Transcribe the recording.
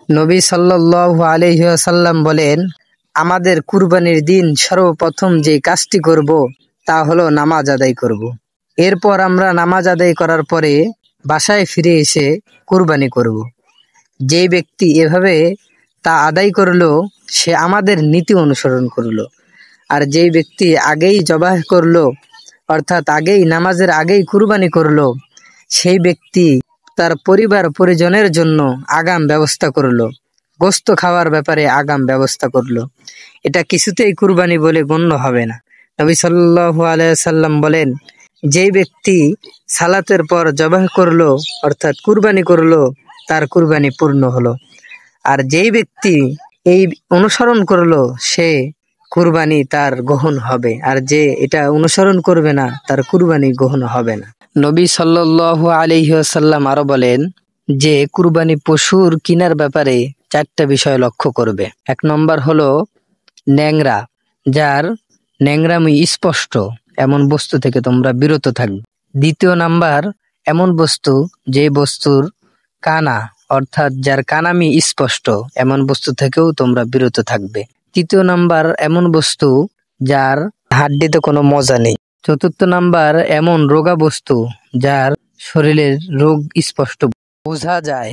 নবী সাল্লাল্লাহু আলাইহি ওয়াসাল্লাম বলেন, আমাদের কুরবানির দিন সর্বপ্রথম যে কাজটি করব তা হলো নামাজ আদায় করব। এরপর আমরা নামাজ আদায় করার পরে বাসায় ফিরে এসে কুরবানি করব। যে ব্যক্তি এভাবে তা আদায় করলো সে আমাদের নীতি অনুসরণ করলো। আর যেই ব্যক্তি আগেই জবাহ করলো, অর্থাৎ আগেই নামাজের আগেই কুরবানি করলো, সেই ব্যক্তি তার পরিবার পরিজনের জন্য আগাম ব্যবস্থা করলো, গোশত খাওয়ার ব্যাপারে আগাম ব্যবস্থা করলো। এটা কিছুতেই কুরবানি বলে গণ্য হবে না। নবী সাল্লাল্লাহু আলাইহি সাল্লাম বলেন, যেই ব্যক্তি সালাতের পর জবাহ করলো অর্থাৎ কুরবানি করলো তার কুরবানি পূর্ণ হলো। আর যেই ব্যক্তি এই অনুসরণ করলো সে কুরবানি তার গ্রহণ হবে, আর যে এটা অনুসরণ করবে না তার কুরবানি গ্রহণ হবে না। নবী সাল্লাল্লাহু আলাইহি ওয়াসাল্লাম আরো বলেন যে কুরবানি পশুর কিনার ব্যাপারে 4টা বিষয় লক্ষ্য করবে। 1 নম্বর হলো ন্যাংরা, যার ন্যাংরামি স্পষ্ট এমন বস্তু থেকে তোমরা বিরত থাকবে। 2 নাম্বার এমন বস্তু যে বস্তুর কানা অর্থাৎ যার কানামি স্পষ্ট এমন বস্তু থেকেও তোমরা বিরত থাকবে। 3 নাম্বার এমন বস্তু যার হাড্ডিতে কোনো মজা নেই। 4 নাম্বার এমন রোগা বস্তু যার শরীরের রোগ স্পষ্ট বোঝা যায়।